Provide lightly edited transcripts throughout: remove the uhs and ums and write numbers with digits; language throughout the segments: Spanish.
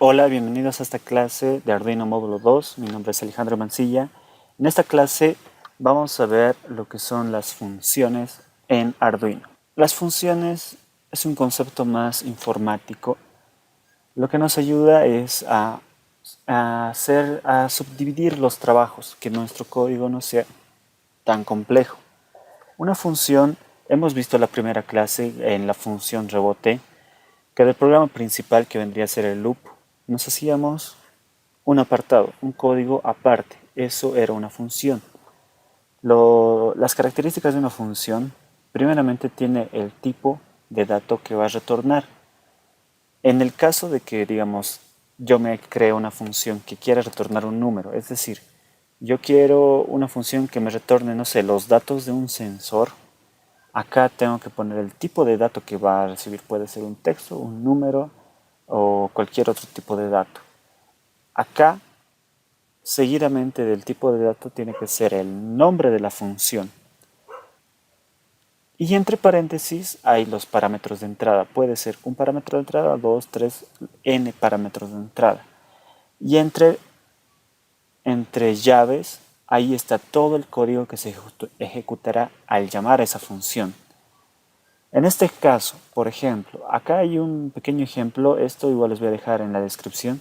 Hola, bienvenidos a esta clase de Arduino Módulo 2. Mi nombre es Alejandro Mancilla. En esta clase vamos a ver lo que son las funciones en Arduino. Las funciones es un concepto más informático. Lo que nos ayuda es a subdividir los trabajos, que nuestro código no sea tan complejo. Una función, hemos visto la primera clase en la función rebote, que del programa principal, que vendría a ser el loop, nos hacíamos un apartado, un código aparte. Eso era una función. Las características de una función, primeramente tiene el tipo de dato que va a retornar. En el caso de que, digamos, yo me creo una función que quiera retornar un número, es decir, yo quiero una función que me retorne, no sé, los datos de un sensor. Acá tengo que poner el tipo de dato que va a recibir. Puede ser un texto, un número o cualquier otro tipo de dato. Acá, seguidamente del tipo de dato, tiene que ser el nombre de la función. Y entre paréntesis hay los parámetros de entrada. Puede ser un parámetro de entrada, 2, 3, n parámetros de entrada. Y entre llaves, ahí está todo el código que se ejecutará al llamar a esa función. En este caso, por ejemplo, acá hay un pequeño ejemplo, esto igual les voy a dejar en la descripción.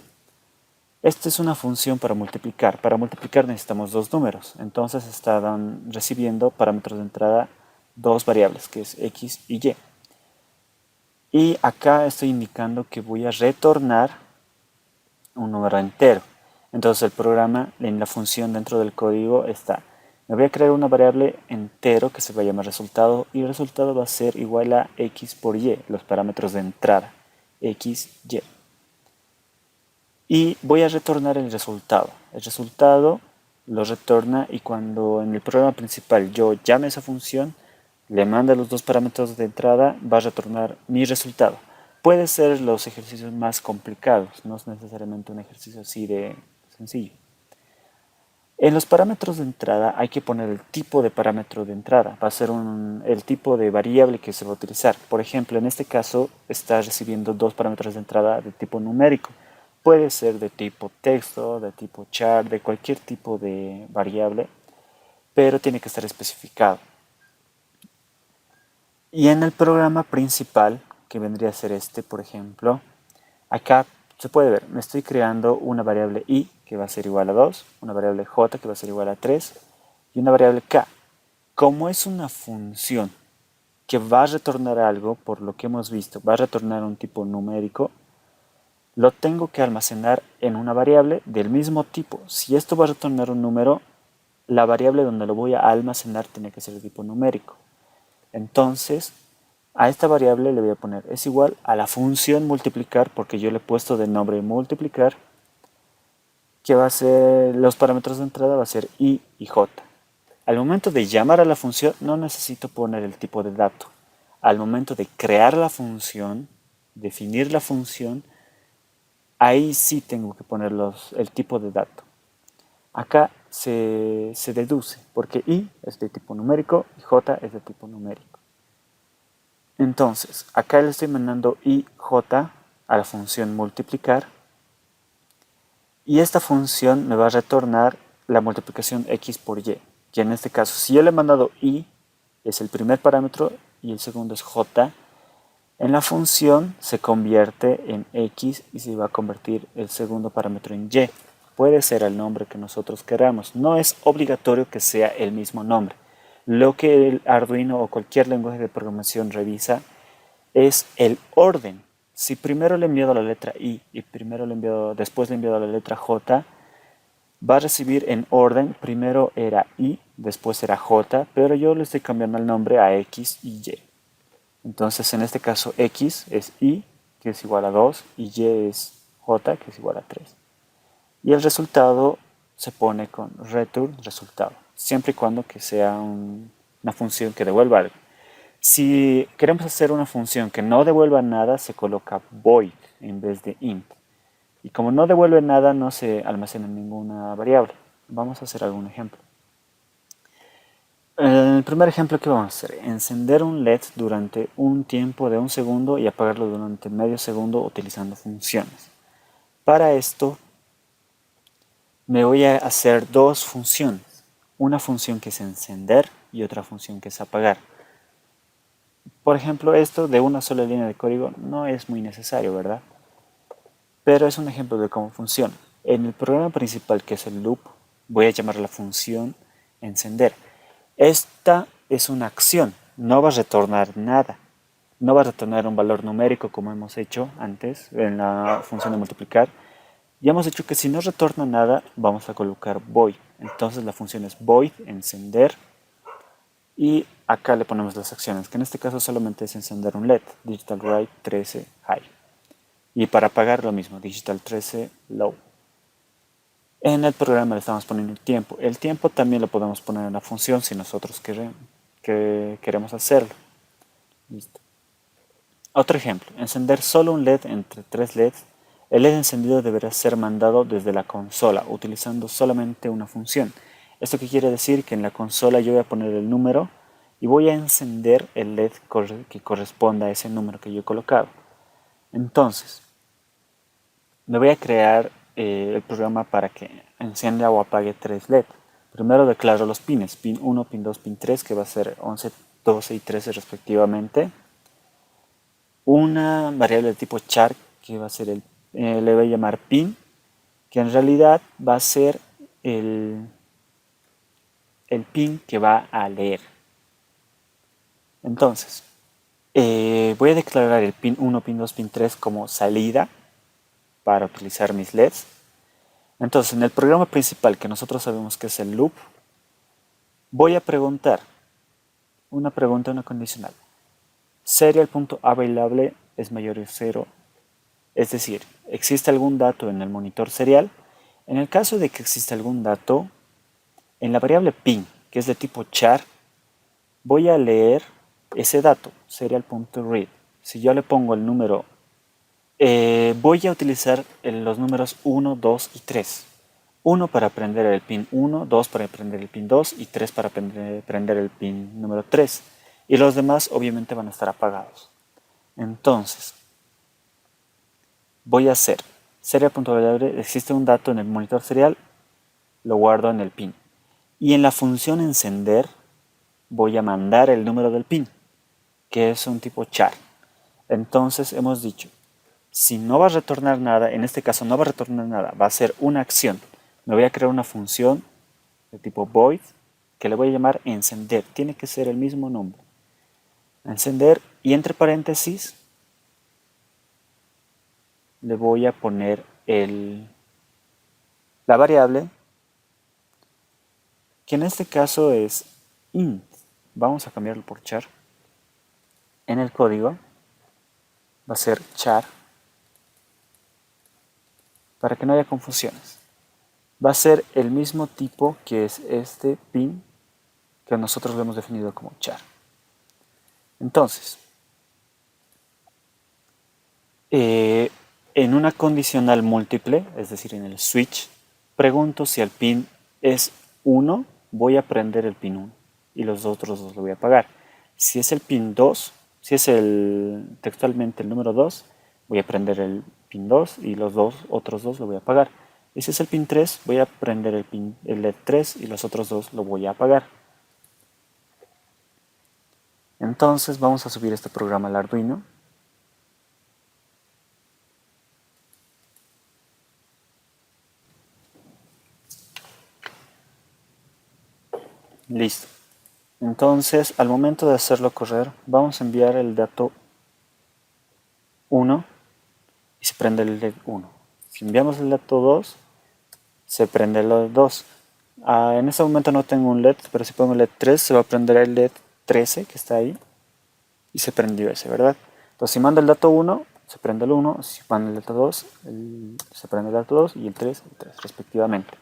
Esta es una función para multiplicar. Para multiplicar necesitamos dos números, entonces están recibiendo parámetros de entrada dos variables, que es x y y. Y acá estoy indicando que voy a retornar un número entero. Entonces el programa, en la función dentro del código está, me voy a crear una variable entero que se va a llamar resultado, y el resultado va a ser igual a x por y, los parámetros de entrada, x, y. Y voy a retornar el resultado. El resultado lo retorna, y cuando en el programa principal yo llame a esa función, le manda los dos parámetros de entrada, va a retornar mi resultado. Puede ser los ejercicios más complicados, no es necesariamente un ejercicio así de sencillo. En los parámetros de entrada hay que poner el tipo de parámetro de entrada. Va a ser el tipo de variable que se va a utilizar. Por ejemplo, en este caso está recibiendo dos parámetros de entrada de tipo numérico. Puede ser de tipo texto, de tipo char, de cualquier tipo de variable, pero tiene que estar especificado. Y en el programa principal, que vendría a ser este, por ejemplo, acá se puede ver, me estoy creando una variable i que va a ser igual a 2, una variable j que va a ser igual a 3 y una variable k. Como es una función que va a retornar algo, por lo que hemos visto, va a retornar un tipo numérico, lo tengo que almacenar en una variable del mismo tipo. Si esto va a retornar un número, la variable donde lo voy a almacenar tiene que ser de tipo numérico. Entonces, a esta variable le voy a poner es igual a la función multiplicar, porque yo le he puesto de nombre multiplicar, que va a ser, los parámetros de entrada va a ser i y j. Al momento de llamar a la función no necesito poner el tipo de dato. Al momento de crear la función, definir la función, ahí sí tengo que poner el tipo de dato. Acá se deduce, porque i es de tipo numérico y j es de tipo numérico. Entonces, acá le estoy mandando ij a la función multiplicar, y esta función me va a retornar la multiplicación x por y. Y en este caso, si yo le he mandado i, es el primer parámetro, y el segundo es j, en la función se convierte en x y se va a convertir el segundo parámetro en y. Puede ser el nombre que nosotros queramos. No es obligatorio que sea el mismo nombre. Lo que el Arduino o cualquier lenguaje de programación revisa es el orden. Si primero le he enviado la letra i y después le he enviado la letra j, va a recibir en orden, primero era i, después era j, pero yo le estoy cambiando el nombre a x y y. Entonces en este caso x es i, que es igual a 2, y y es j, que es igual a 3. Y el resultado se pone con return resultado, siempre y cuando que sea una función que devuelva algo. Si queremos hacer una función que no devuelva nada, se coloca void en vez de int. Y como no devuelve nada, no se almacena ninguna variable. Vamos a hacer algún ejemplo. El primer ejemplo que vamos a hacer, encender un LED durante un tiempo de 1 segundo y apagarlo durante medio segundo utilizando funciones. Para esto me voy a hacer dos funciones. Una función que es encender y otra función que es apagar. Por ejemplo, esto de una sola línea de código no es muy necesario, ¿verdad? Pero es un ejemplo de cómo funciona. En el programa principal, que es el loop, voy a llamar la función encender. Esta es una acción, no va a retornar nada. No va a retornar un valor numérico como hemos hecho antes en la función de multiplicar. Ya hemos dicho que si no retorna nada, vamos a colocar void. Entonces la función es void encender y acá le ponemos las acciones, que en este caso solamente es encender un LED, digital write 13 high. Y para apagar lo mismo, digital 13 low. En el programa le estamos poniendo el tiempo. El tiempo también lo podemos poner en la función si nosotros queremos hacerlo. Listo. Otro ejemplo, encender solo un LED entre 3 LEDs. El LED encendido deberá ser mandado desde la consola, utilizando solamente una función. ¿Esto qué quiere decir? Que en la consola yo voy a poner el número y voy a encender el LED que corresponda a ese número que yo he colocado. Entonces, me voy a crear el programa para que encienda o apague 3 LED. Primero declaro los pines, pin 1, pin 2, pin 3, que va a ser 11, 12 y 13 respectivamente. Una variable de tipo char, que va a ser le voy a llamar pin, que en realidad va a ser el pin que va a leer. Entonces, voy a declarar el pin 1, pin 2, pin 3 como salida para utilizar mis LEDs. Entonces, en el programa principal, que nosotros sabemos que es el loop, voy a preguntar una pregunta, una condicional. Serial.available es mayor que 0, es decir, ¿existe algún dato en el monitor serial? En el caso de que exista algún dato, en la variable pin, que es de tipo char, voy a leer ese dato, serial.read. Si yo le pongo el número, voy a utilizar los números 1, 2 y 3. 1 para prender el pin 1, 2 para prender el pin 2 y 3 para prender el pin número 3. Y los demás obviamente van a estar apagados. Entonces, voy a hacer serial.variable, existe un dato en el monitor serial, lo guardo en el pin. Y en la función encender voy a mandar el número del pin, que es un tipo char. Entonces hemos dicho, si no va a retornar nada, en este caso no va a retornar nada, va a ser una acción. Me voy a crear una función de tipo void que le voy a llamar encender. Tiene que ser el mismo nombre. Encender y entre paréntesis le voy a poner la variable, que en este caso es int. Vamos a cambiarlo por char. En el código va a ser char, para que no haya confusiones. Va a ser el mismo tipo que es este pin que nosotros lo hemos definido como char. Entonces, en una condicional múltiple, es decir, en el switch, pregunto si el pin es 1, voy a prender el pin 1 y los otros dos lo voy a apagar. Si es el pin 2, si es textualmente el número 2, voy a prender el pin 2 y los otros dos lo voy a apagar. Y si es el pin 3, voy a prender el LED 3 y los otros dos lo voy a apagar. Entonces vamos a subir este programa al Arduino. Listo. Entonces, al momento de hacerlo correr, vamos a enviar el dato 1 y se prende el LED 1. Si enviamos el dato 2, se prende el LED 2. En este momento no tengo un LED, pero si pongo el LED 3, se va a prender el LED 13 que está ahí y se prendió ese, ¿verdad? Entonces, si mando el dato 1, se prende el 1, si mando el dato 2, se prende el dato 2 y el 3 respectivamente.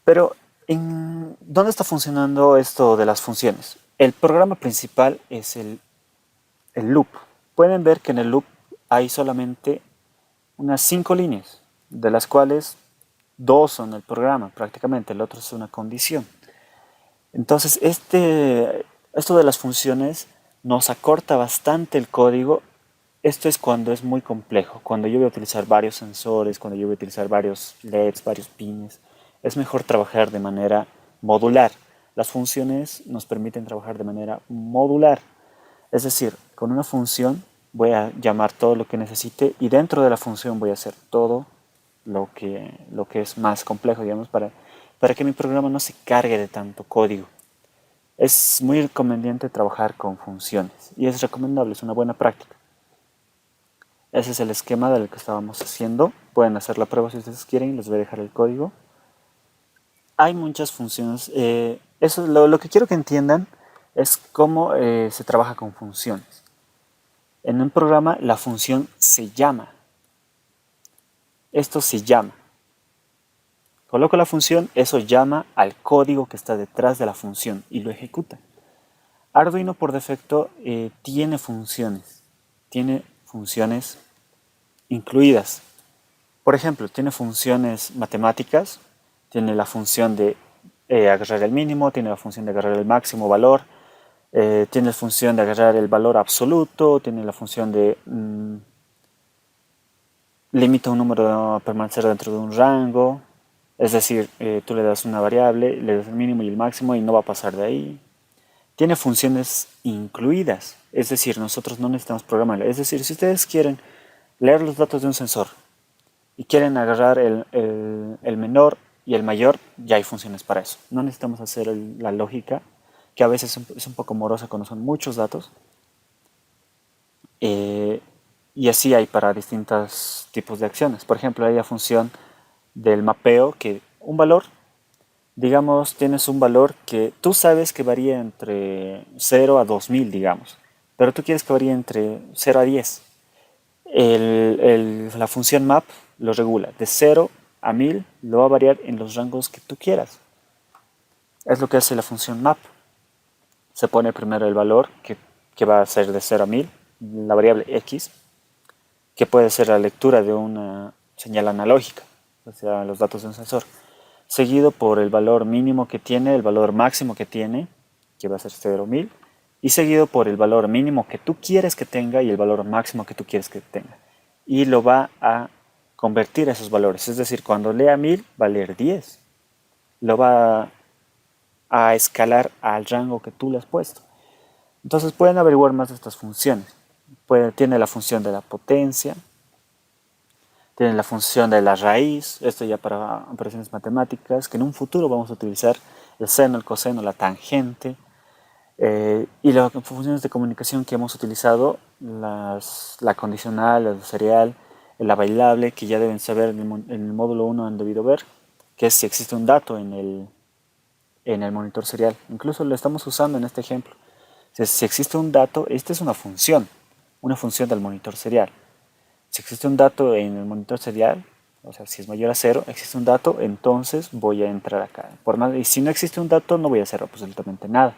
Pero, ¿dónde está funcionando esto de las funciones? El programa principal es el loop. Pueden ver que en el loop hay solamente unas 5 líneas, de las cuales 2 son el programa prácticamente, el otro es una condición. Entonces, esto de las funciones nos acorta bastante el código Esto es cuando es muy complejo, cuando yo voy a utilizar varios sensores, cuando yo voy a utilizar varios LEDs, varios pines. Es mejor trabajar de manera modular. Las funciones nos permiten trabajar de manera modular. Es decir, con una función voy a llamar todo lo que necesite y dentro de la función voy a hacer todo lo que es más complejo, digamos, para que mi programa no se cargue de tanto código. Es muy conveniente trabajar con funciones y es recomendable, es una buena práctica. Ese es el esquema del que estábamos haciendo. Pueden hacer la prueba si ustedes quieren, les voy a dejar el código. Hay muchas funciones. Eso lo que quiero que entiendan es cómo se trabaja con funciones. En un programa la función se llama. Esto se llama. Coloco la función, eso llama al código que está detrás de la función y lo ejecuta. Arduino por defecto tiene funciones. Tiene funciones incluidas. Por ejemplo, tiene funciones matemáticas, tiene la función de agarrar el mínimo, tiene la función de agarrar el máximo valor, tiene la función de agarrar el valor absoluto, tiene la función de limita un número a permanecer dentro de un rango, es decir, tú le das una variable, le das el mínimo y el máximo y no va a pasar de ahí. Tiene funciones incluidas, es decir, nosotros no necesitamos programarlo. Es decir, si ustedes quieren leer los datos de un sensor y quieren agarrar el menor y el mayor, ya hay funciones para eso. No necesitamos hacer la lógica, que a veces es un poco morosa cuando son muchos datos. Y así hay para distintos tipos de acciones. Por ejemplo, hay la función del mapeo, que un valor, digamos, tienes un valor que tú sabes que varía entre 0 a 2000, digamos, pero tú quieres que varíe entre 0 a 10. La función map lo regula. De 0 a 1000 lo va a variar en los rangos que tú quieras. Es lo que hace la función map. Se pone primero el valor que va a ser de 0 a 1000, la variable x, que puede ser la lectura de una señal analógica, o sea, los datos de un sensor, seguido por el valor mínimo que tiene, el valor máximo que tiene, que va a ser 0.000, y seguido por el valor mínimo que tú quieres que tenga y el valor máximo que tú quieres que tenga. Y lo va a convertir a esos valores, es decir, cuando lea 1000 va a leer 10. Lo va a escalar al rango que tú le has puesto. Entonces pueden averiguar más de estas funciones. Tiene la función de la potencia, tiene la función de la raíz, esto ya para operaciones matemáticas, que en un futuro vamos a utilizar el seno, el coseno, la tangente, y las funciones de comunicación que hemos utilizado, la condicional, la serial, la bailable, que ya deben saber en el módulo 1 han debido ver, que es si existe un dato en el monitor serial. Incluso lo estamos usando en este ejemplo. Si existe un dato, esta es una función del monitor serial. Si existe un dato en el monitor serial, o sea, si es mayor a 0, existe un dato, entonces voy a entrar acá. Y si no existe un dato, no voy a hacer absolutamente nada.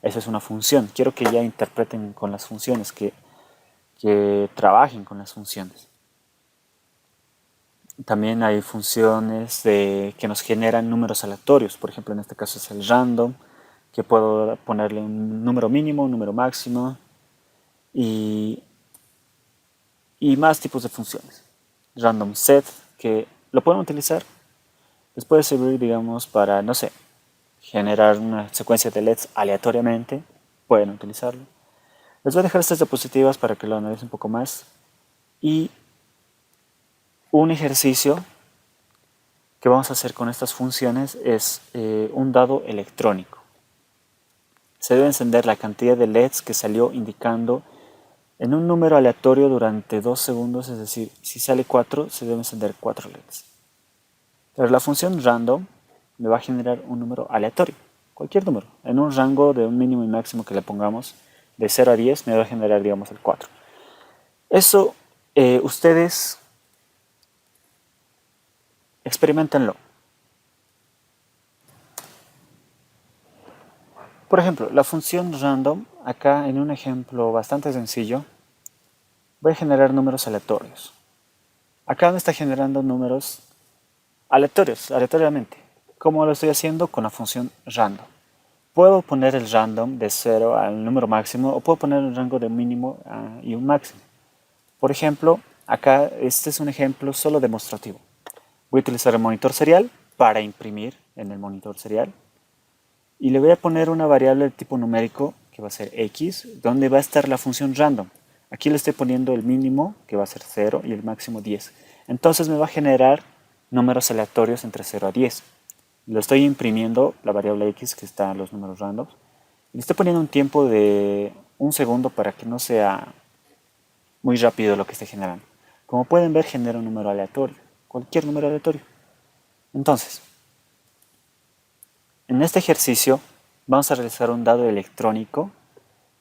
Eso es una función. Quiero que ya interpreten con las funciones, que trabajen con las funciones. También hay funciones que nos generan números aleatorios. Por ejemplo, en este caso es el random, que puedo ponerle un número mínimo, un número máximo y más tipos de funciones. Random set, que lo pueden utilizar, les puede servir, digamos, para, no sé, generar una secuencia de LEDs aleatoriamente, pueden utilizarlo. Les voy a dejar estas diapositivas para que lo analicen un poco más. Y un ejercicio que vamos a hacer con estas funciones es un dado electrónico. Se debe encender la cantidad de LEDs que salió indicando en un número aleatorio durante 2 segundos, es decir, si sale 4, se debe encender 4 LEDs. Pero la función random me va a generar un número aleatorio, cualquier número, en un rango de un mínimo y máximo que le pongamos de 0 a 10, me va a generar, digamos, el 4. Eso ustedes experimentenlo. Por ejemplo, la función random, acá en un ejemplo bastante sencillo, voy a generar números aleatorios. Acá me está generando números aleatoriamente. ¿Cómo lo estoy haciendo? Con la función random. Puedo poner el random de 0 al número máximo o puedo poner un rango de mínimo y un máximo. Por ejemplo, acá este es un ejemplo solo demostrativo. Voy a utilizar el monitor serial para imprimir en el monitor serial. Y le voy a poner una variable de tipo numérico que va a ser x, donde va a estar la función random. Aquí le estoy poniendo el mínimo, que va a ser 0, y el máximo 10. Entonces me va a generar números aleatorios entre 0 a 10. Lo estoy imprimiendo, la variable x, que está en los números randoms. Y le estoy poniendo un tiempo de un segundo para que no sea muy rápido lo que esté generando. Como pueden ver, genera un número aleatorio, cualquier número aleatorio. Entonces, en este ejercicio vamos a realizar un dado electrónico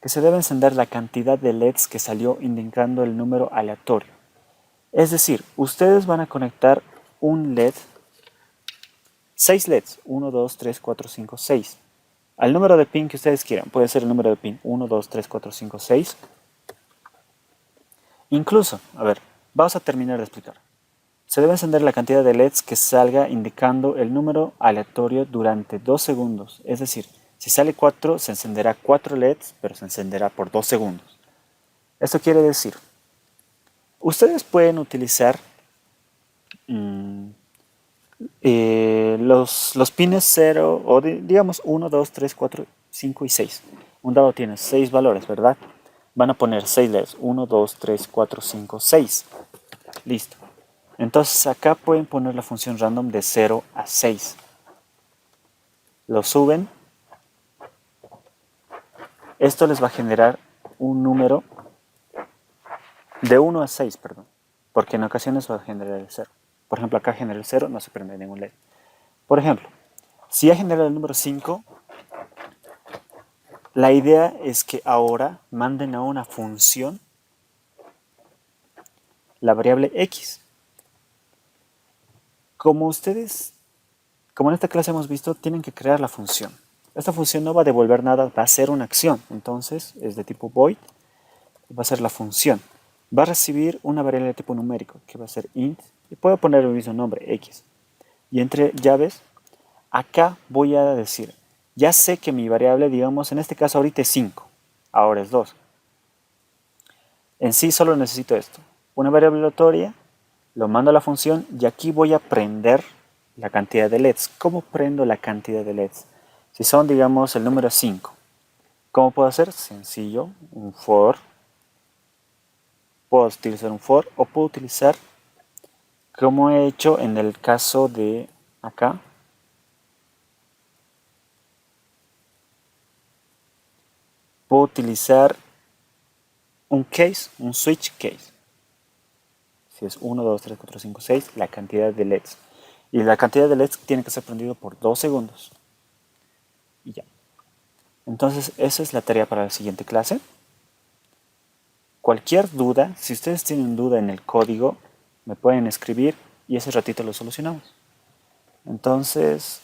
que se debe encender la cantidad de LEDs que salió indicando el número aleatorio. Es decir, ustedes van a conectar un LED, 6 LEDs, 1, 2, 3, 4, 5, 6, al número de pin que ustedes quieran. Puede ser el número de pin 1, 2, 3, 4, 5, 6. Incluso, a ver, vamos a terminar de explicar. Se debe encender la cantidad de LEDs que salga indicando el número aleatorio durante 2 segundos. Es decir, si sale 4, se encenderá 4 LEDs, pero se encenderá por 2 segundos. Esto quiere decir, ustedes pueden utilizar los pines 0, o digamos 1, 2, 3, 4, 5 y 6. Un dado tiene 6 valores, ¿verdad? Van a poner 6 LEDs, 1, 2, 3, 4, 5, 6. Listo. Entonces acá pueden poner la función random de 0 a 6. Lo suben. Esto les va a generar un número de 1 a 6, perdón. Porque en ocasiones va a generar el 0. Por ejemplo, acá genera el 0, no se prende ningún LED. Por ejemplo, si ya genera el número 5, la idea es que ahora manden a una función la variable x. Como en esta clase hemos visto, tienen que crear la función. Esta función no va a devolver nada, va a ser una acción. Entonces es de tipo void, va a ser la función. Va a recibir una variable de tipo numérico, que va a ser int, y puedo poner el mismo nombre, x. Y entre llaves, acá voy a decir, ya sé que mi variable, digamos, en este caso ahorita es 5, ahora es 2. En sí solo necesito esto, una variable aleatoria, lo mando a la función y aquí voy a prender la cantidad de LEDs. ¿Cómo prendo la cantidad de LEDs? Si son, digamos, el número 5, ¿cómo puedo hacer? Sencillo, un for. Puedo utilizar un for o puedo utilizar, como he hecho en el caso de acá, puedo utilizar un case, un switch case. Si es 1, 2, 3, 4, 5, 6, la cantidad de LEDs. Y la cantidad de LEDs tiene que ser prendido por 2 segundos. Y ya. Entonces, esa es la tarea para la siguiente clase. Cualquier duda, si ustedes tienen duda en el código, me pueden escribir y ese ratito lo solucionamos. Entonces,